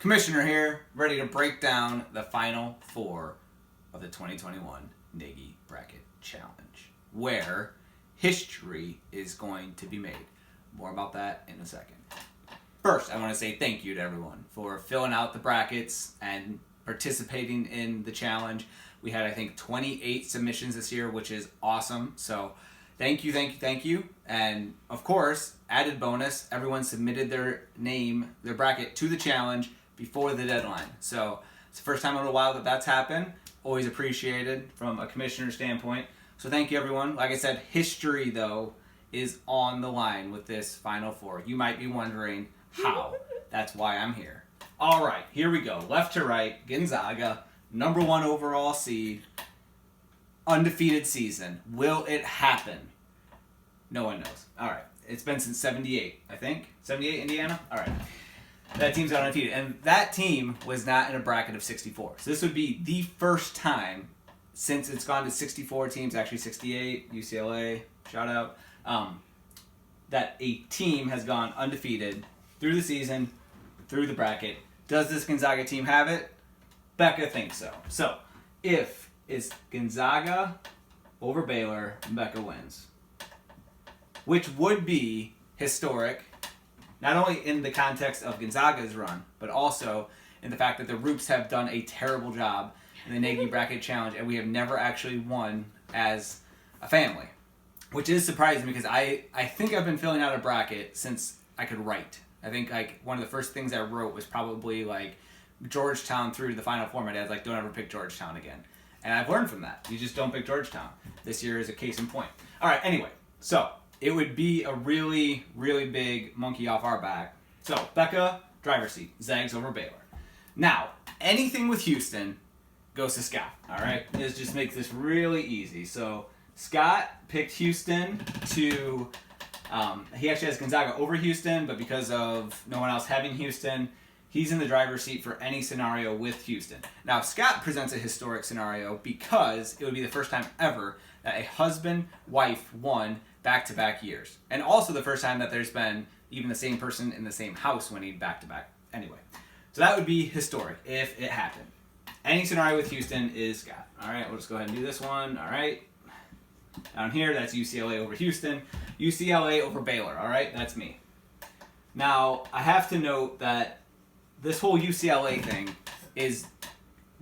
Commissioner here, ready to break down the final four of the 2021 Gnagey Bracket Challenge, where history is going to be made. More about that in a second. First, I want to say thank you to everyone for filling out the brackets and participating in the challenge. We had, I think, 28 submissions this year, which is awesome. So thank you. And of course, added bonus, everyone submitted their name, their bracket to the challenge before the deadline. So it's the first time in a while that that's happened. Always appreciated from a commissioner standpoint. So thank you, everyone. Like I said, history, though, is on the line with this Final Four. You might be wondering how. That's why I'm here. All right, here we go. Left to right, Gonzaga, #1 overall seed, undefeated season. Will it happen? No one knows. All right, it's been since 78, I think. 78, Indiana? All right. That team's undefeated. And that team was not in a bracket of 64. So this would be the first time since it's gone to 64 teams, actually 68, UCLA, shout out, that a team has gone undefeated through the season, through the bracket. Does this Gonzaga team have it? Becca thinks so. So, if it's Gonzaga over Baylor, Becca wins. Which would be historic, not only in the context of Gonzaga's run, but also in the fact that the Roops have done a terrible job in the Gnagey Bracket Challenge, and we have never actually won as a family. Which is surprising because I think I've been filling out a bracket since I could write. I think like one of the first things I wrote was probably like Georgetown through to the Final Four. My dad's like, don't ever pick Georgetown again. And I've learned from that. You just don't pick Georgetown. This year is a case in point. All right, anyway, so it would be a really, really big monkey off our back. So Becca, driver's seat, Zags over Baylor. Now, anything with Houston goes to Scott, all right? This just makes this really easy. So Scott picked Houston to, he actually has Gonzaga over Houston, but because of no one else having Houston, he's in the driver's seat for any scenario with Houston. Now, Scott presents a historic scenario because it would be the first time ever that a husband-wife won back-to-back years. And also the first time that there's been even the same person in the same house winning back-to-back. Anyway, so that would be historic if it happened. Any scenario with Houston is Scott. All right, we'll just go ahead and do this one. All right. Down here, that's UCLA over Houston. UCLA over Baylor. All right, that's me. Now, I have to note that this whole UCLA thing is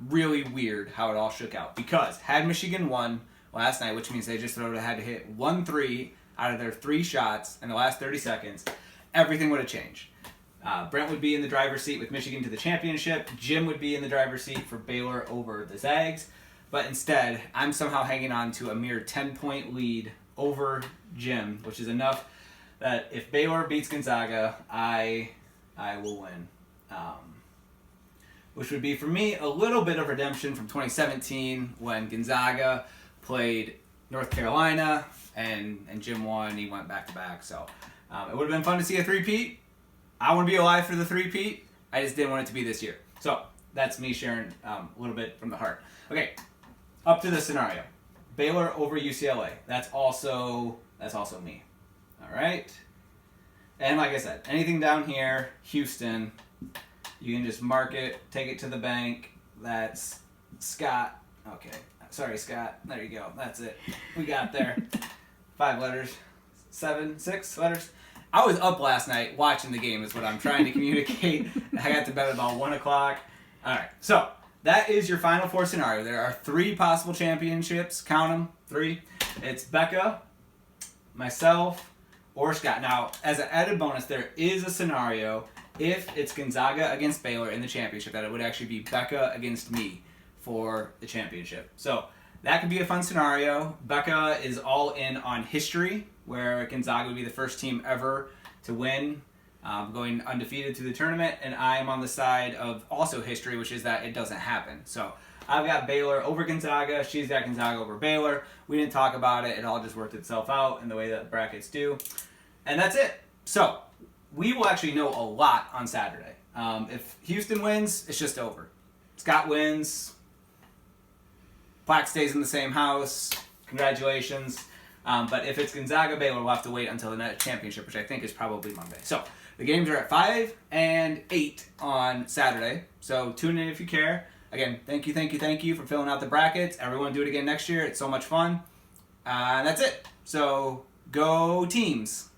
really weird how it all shook out. Because had Michigan won last night, which means they just would have had to hit 1 3 out of their 3 shots in the last 30 seconds, everything would have changed. Brent would be in the driver's seat with Michigan to the championship. Jim would be in the driver's seat for Baylor over the Zags. But instead, I'm somehow hanging on to a mere 10-point lead over Jim, which is enough that if Baylor beats Gonzaga, I will win. Which would be, for me, a little bit of redemption from 2017 when Gonzaga played North Carolina and Jim won. He went back-to-back. So it would have been fun to see a three-peat. I want to be alive for the three-peat. I just didn't want it to be this year. So that's me sharing a little bit from the heart. Okay, up to the scenario. Baylor over UCLA. That's also me. All right. And like I said, anything down here, Houston, you can just mark it, take it to the bank. That's Scott. Okay. Sorry, Scott. There you go. That's it. We got there. 5 letters. 6 letters. I was up last night watching the game is what I'm trying to communicate. I got to bed at about 1 o'clock. All right. So that is your Final Four scenario. There are 3 possible championships. Count them. 3. It's Becca, myself, or Scott. Now, as an added bonus, there is a scenario if it's Gonzaga against Baylor in the championship that it would actually be Becca against me for the championship. So that could be a fun scenario. Becca is all in on history, where Gonzaga would be the first team ever to win, going undefeated through the tournament, and I am on the side of also history, which is that it doesn't happen. So I've got Baylor over Gonzaga. She's got Gonzaga over Baylor. We didn't talk about it. It all just worked itself out in the way that brackets do. And that's it. So we will actually know a lot on Saturday. If Houston wins, it's just over. Scott wins. Plaque stays in the same house. Congratulations. But if it's Gonzaga Baylor, we'll have to wait until the next championship, which I think is probably Monday. So The games are at 5 and 8 on Saturday. So tune in if you care. Again, thank you for filling out the brackets. Everyone do it again next year. It's so much fun. And that's it. So go teams.